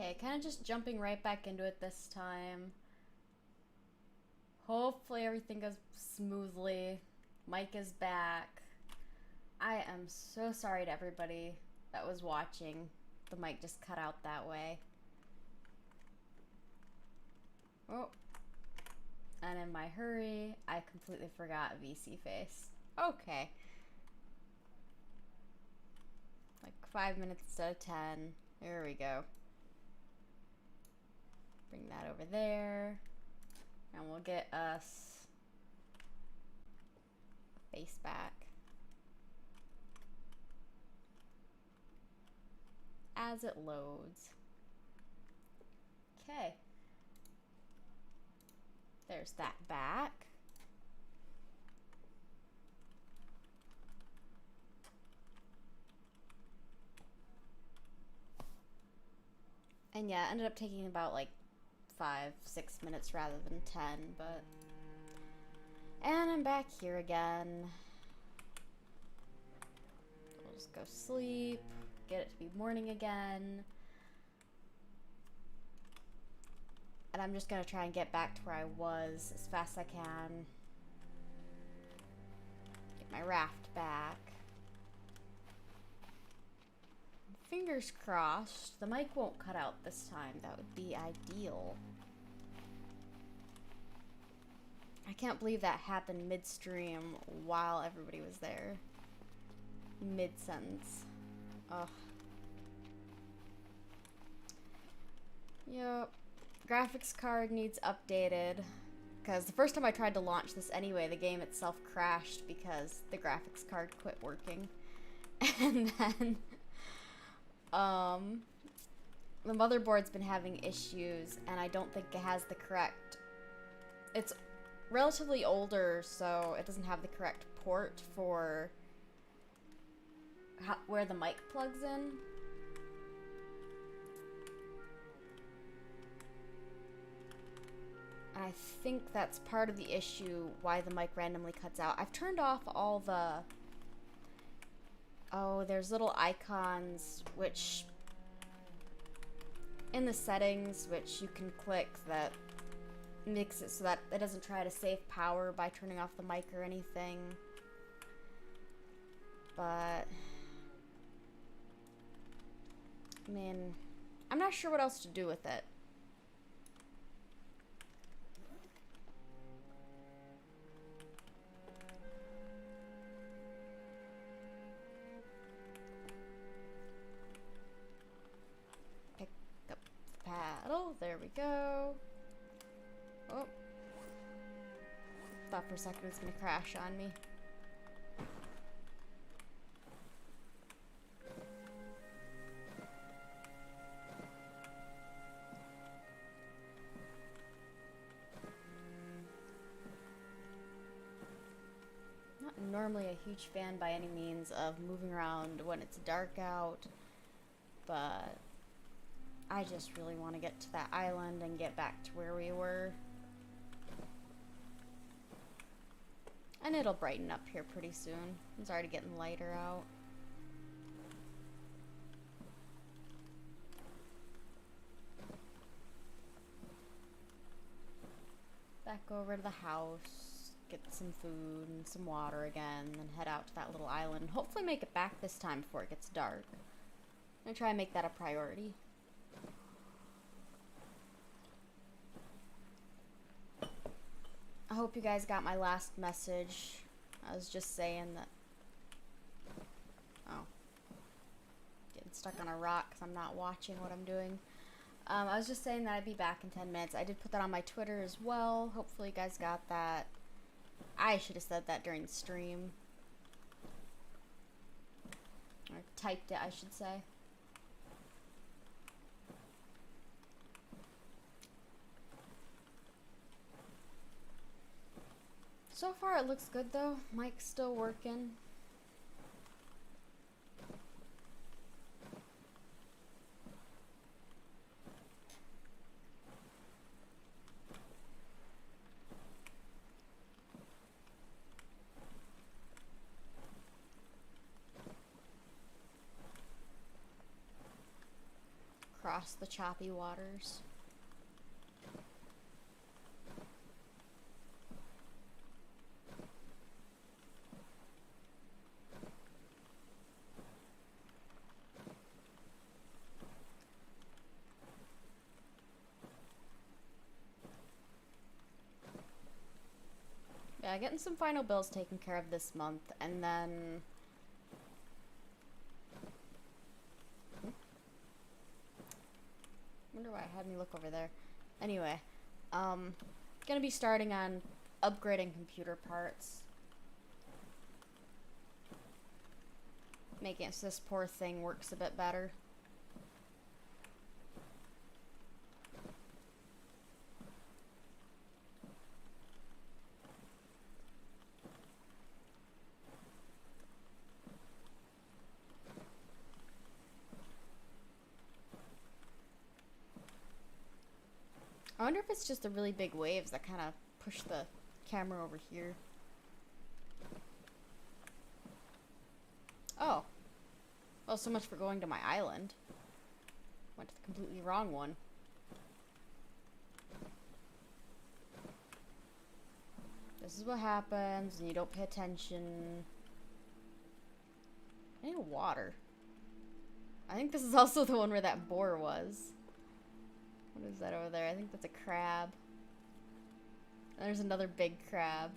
Okay, kind of just jumping right back into it this time. Hopefully everything goes smoothly. Mike is back. I am so sorry to everybody that was watching. The mic just cut out that way. Oh. And in my hurry, I completely forgot VC face. Okay. Like 5 minutes instead of 10. There we go. Bring that over there. And we'll get us face back. As it loads. Okay. There's that back. And yeah, it ended up taking about like 5-6 minutes rather than 10, but... And I'm back here again. We'll just go sleep, get it to be morning again. And I'm just gonna try and get back to where I was as fast as I can. Get my raft back. Fingers crossed, the mic won't cut out this time. That would be ideal. I can't believe that happened midstream while everybody was there. Mid-sentence. Ugh. Yep. Graphics card needs updated. Because the first time I tried to launch this anyway, the game itself crashed because the graphics card quit working. And then... the motherboard's been having issues, and I don't think it has the correct... It's relatively older, so it doesn't have the correct port for where the mic plugs in. And I think that's part of the issue why the mic randomly cuts out. I've turned off all the... Oh, there's little icons which... in the settings, which you can click that makes it so that it doesn't try to save power by turning off the mic or anything. But... I mean, I'm not sure what else to do with it. Pick up the paddle. There we go. Oh. Thought for a second it was going to crash on me. Not normally a huge fan by any means of moving around when it's dark out, but I just really want to get to that island and get back to where we were. And it'll brighten up here pretty soon. It's already getting lighter out. Back over to the house, get some food and some water again, then head out to that little island. Hopefully make it back this time before it gets dark. I'm gonna try and make that a priority. I hope you guys got my last message. I was just saying that... Oh. Getting stuck on a rock because I'm not watching what I'm doing. I was just saying that I'd be back in 10 minutes. I did put that on my Twitter as well. Hopefully you guys got that. I should have said that during the stream. Or typed it, I should say. So far it looks good though. Mic's still working. across the choppy waters. Yeah, getting some final bills taken care of this month, and then... wonder why it had me look over there. Anyway, gonna be starting on upgrading computer parts. Making it so this poor thing works a bit better. I wonder if it's just the really big waves that kind of push the camera over here. Oh. Well, so much for going to my island. Went to the completely wrong one. This is what happens when you don't pay attention. I need water. I think this is also the one where that boar was. What is that over there? I think that's a crab. And there's another big crab.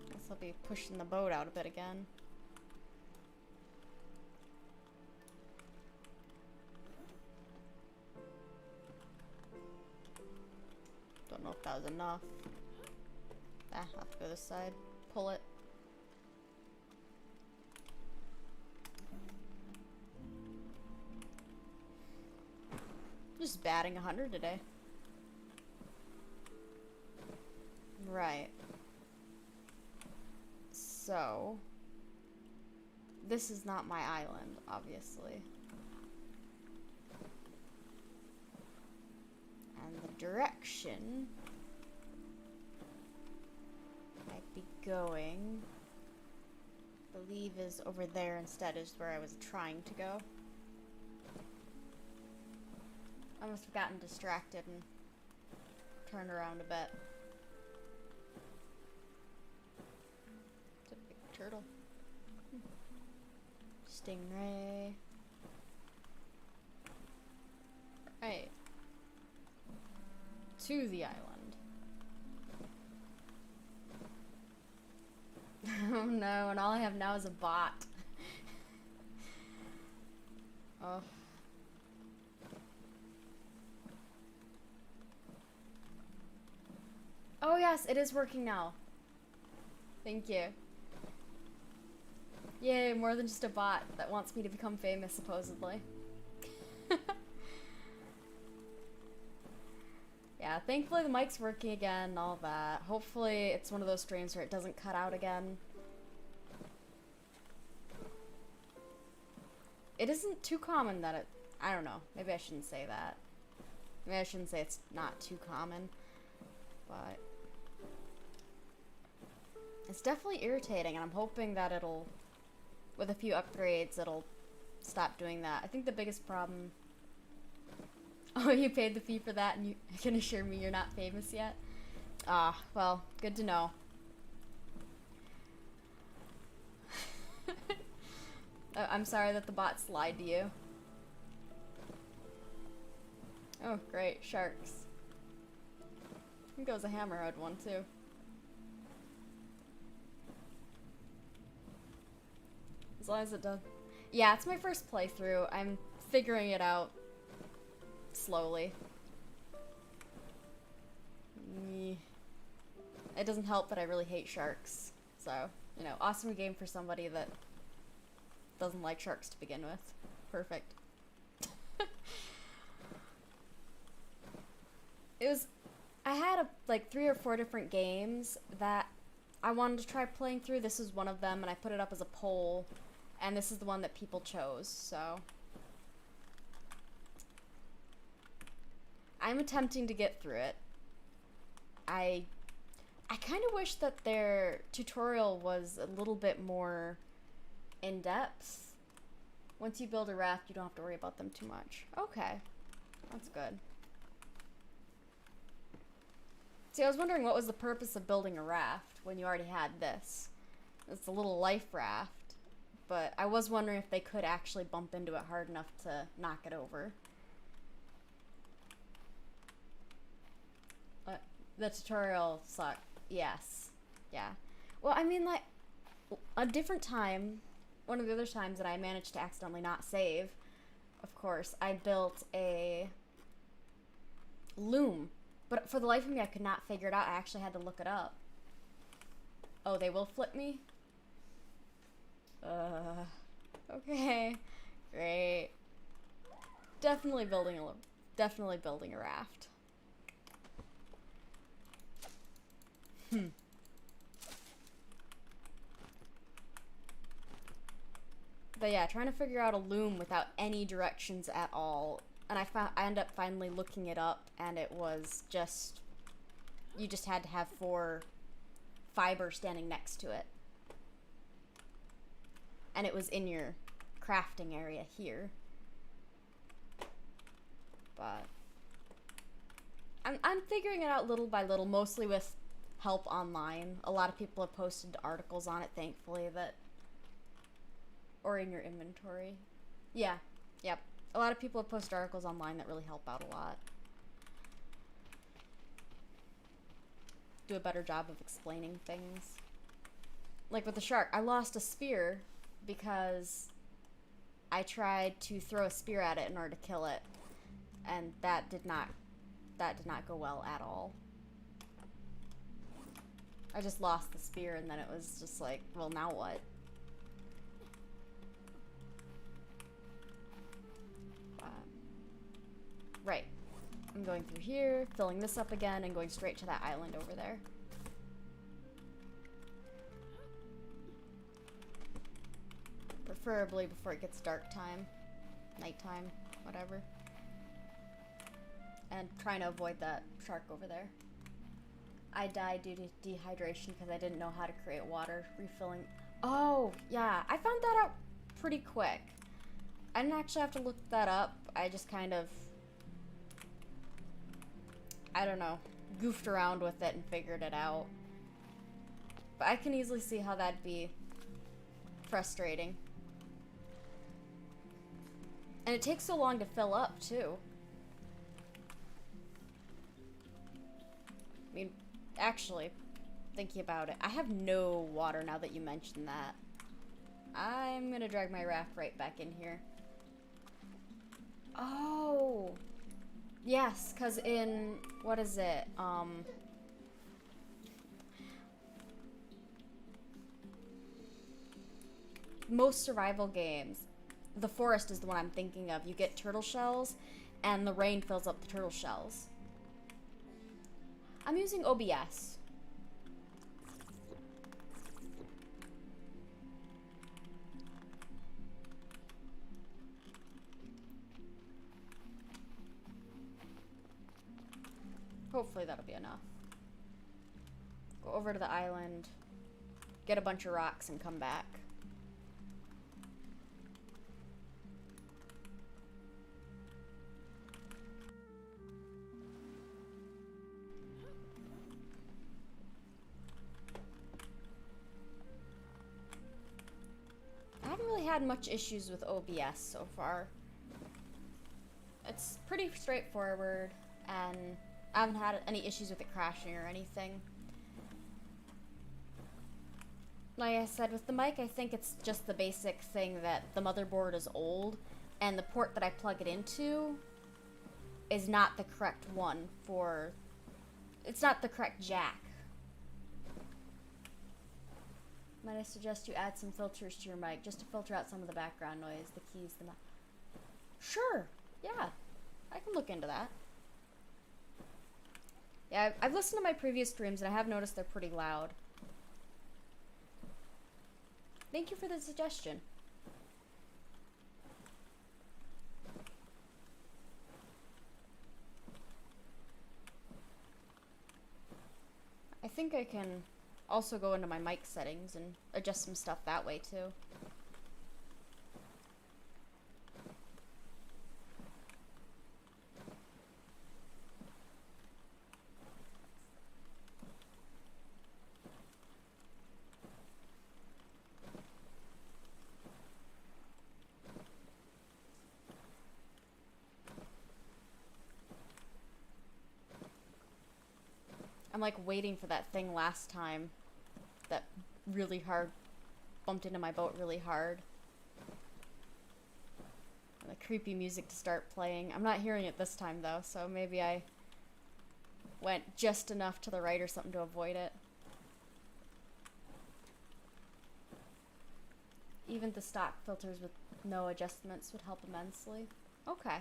Guess I'll be pushing the boat out a bit again. Don't know if that was enough. Ah, I'll have to go this side. Pull it. Just batting 100 today. Right. So, this is not my island, obviously. And the direction I'd be going, I believe, is over there instead, is where I was trying to go. I must have gotten distracted and turned around a bit. It's a big turtle. Stingray. Right. To the island. Oh no, and all I have now is a bot. Oh. Oh yes, it is working now. Thank you. Yay, more than just a bot that wants me to become famous, supposedly. Yeah, thankfully the mic's working again and all that. Hopefully it's one of those streams where it doesn't cut out again. It isn't too common that it... I don't know. Maybe I shouldn't say that. Maybe I shouldn't say it's not too common. But... it's definitely irritating, and I'm hoping that it'll... with a few upgrades, it'll stop doing that. I think the biggest problem... Oh, you paid the fee for that and you can assure me you're not famous yet? Ah, well, good to know. I'm sorry that the bots lied to you. Oh, great, sharks. I think it was a hammerhead one, too. As long as it does. Yeah, it's my first playthrough. I'm figuring it out slowly. It doesn't help that I really hate sharks. So, you know, awesome game for somebody that doesn't like sharks to begin with. Perfect. I had like 3 or 4 different games that I wanted to try playing through. This is one of them, and I put it up as a poll. And this is the one that people chose, so I'm attempting to get through it. I kind of wish that their tutorial was a little bit more in-depth. Once you build a raft, you don't have to worry about them too much. Okay, that's good. See, I was wondering what was the purpose of building a raft when you already had this. It's a little life raft, but I was wondering if they could actually bump into it hard enough to knock it over. The tutorial sucked. Yes. Yeah. Well, I mean, like, a different time, one of the other times that I managed to accidentally not save, of course, I built a loom. But for the life of me, I could not figure it out. I actually had to look it up. Oh, they will flip me? Okay. Great. Definitely building a raft. But yeah, trying to figure out a loom without any directions at all. And I ended up finally looking it up, and it was just, you just had to have 4 fibers standing next to it. And it was in your crafting area here. But I'm figuring it out little by little, mostly with help online. A lot of people have posted articles on it, thankfully, that, or in your inventory. Yeah, yep. A lot of people have posted articles online that really help out a lot. Do a better job of explaining things. Like with the shark, I lost a spear because I tried to throw a spear at it in order to kill it, and that did not go well at all. I just lost the spear, and then it was just like, well, now what? Right. I'm going through here, filling this up again, and going straight to that island over there. Preferably before it gets dark time. Nighttime, whatever. And trying to avoid that shark over there. I died due to dehydration because I didn't know how to create water refilling. Oh, yeah. I found that out pretty quick. I didn't actually have to look that up. I just kind of, I don't know, goofed around with it and figured it out. But I can easily see how that'd be frustrating. And it takes so long to fill up, too. I mean, actually, thinking about it, I have no water now that you mentioned that. I'm gonna drag my raft right back in here. Oh! Yes, because in, what is it, most survival games, the forest is the one I'm thinking of. You get turtle shells, and the rain fills up the turtle shells. I'm using OBS. Hopefully that'll be enough. Go over to the island, get a bunch of rocks, and come back. I haven't really had much issues with OBS so far. It's pretty straightforward, and I haven't had any issues with it crashing or anything. Like I said, with the mic, I think it's just the basic thing that the motherboard is old, and the port that I plug it into is not the correct one for... It's not the correct jack. Might I suggest you add some filters to your mic, just to filter out some of the background noise, the keys, the... Sure! Yeah, I can look into that. Yeah, I've listened to my previous streams, and I have noticed they're pretty loud. Thank you for the suggestion. think I can also go into my mic settings and adjust some stuff that way too. I'm like waiting for that thing last time that really hard bumped into my boat really hard. And the creepy music to start playing. I'm not hearing it this time though, so maybe I went just enough to the right or something to avoid it. Even the stock filters with no adjustments would help immensely. Okay.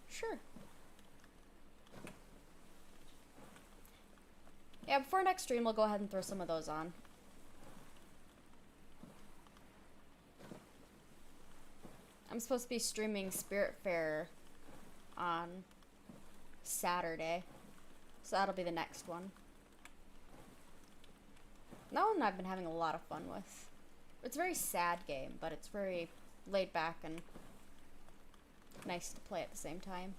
Sure. Yeah, before next stream, we'll go ahead and throw some of those on. I'm supposed to be streaming Spiritfarer on Saturday, so that'll be the next one. That one I've been having a lot of fun with. It's a very sad game, but it's very laid back and nice to play at the same time.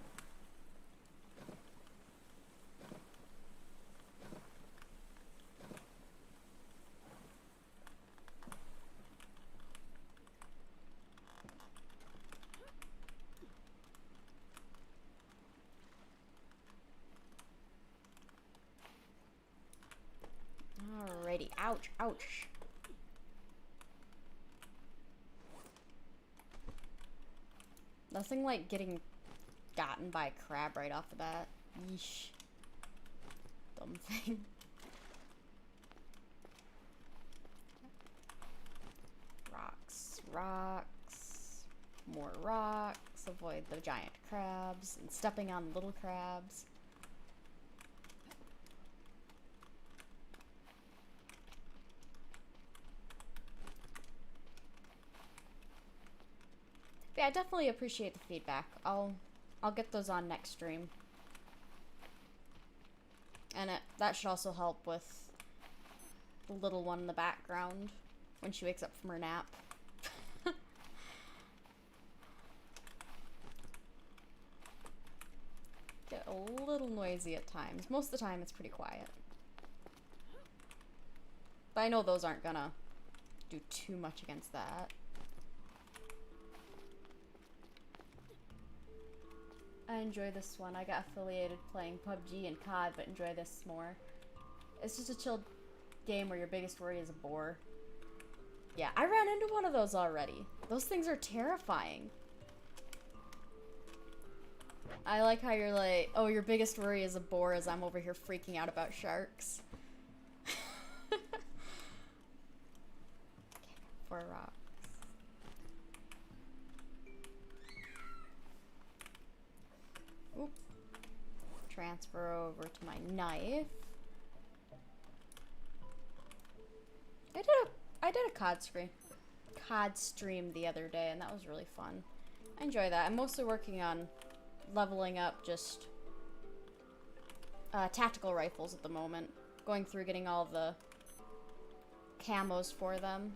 Alrighty, ouch, ouch. Nothing like getting gotten by a crab right off the bat. Yeesh. Dumb thing. Rocks, rocks, more rocks. Avoid the giant crabs and stepping on little crabs. But yeah, I definitely appreciate the feedback. I'll get those on next stream. And that should also help with the little one in the background when she wakes up from her nap. Get a little noisy at times. Most of the time it's pretty quiet. But I know those aren't gonna do too much against that. I enjoy this one. I got affiliated playing PUBG and COD, but enjoy this more. It's just a chill game where your biggest worry is a boar. Yeah, I ran into one of those already. Those things are terrifying. I like how you're like, oh, your biggest worry is a boar as I'm over here freaking out about sharks. Okay, 4 rocks. Oop. Transfer over to my knife. I did a COD stream the other day, and that was really fun. I enjoy that. I'm mostly working on leveling up just tactical rifles at the moment. Going through getting all the camos for them.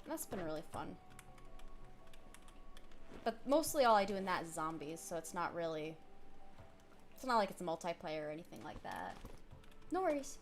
That's been really fun. But mostly all I do in that is zombies, so it's not really... It's not like it's a multiplayer or anything like that. No worries.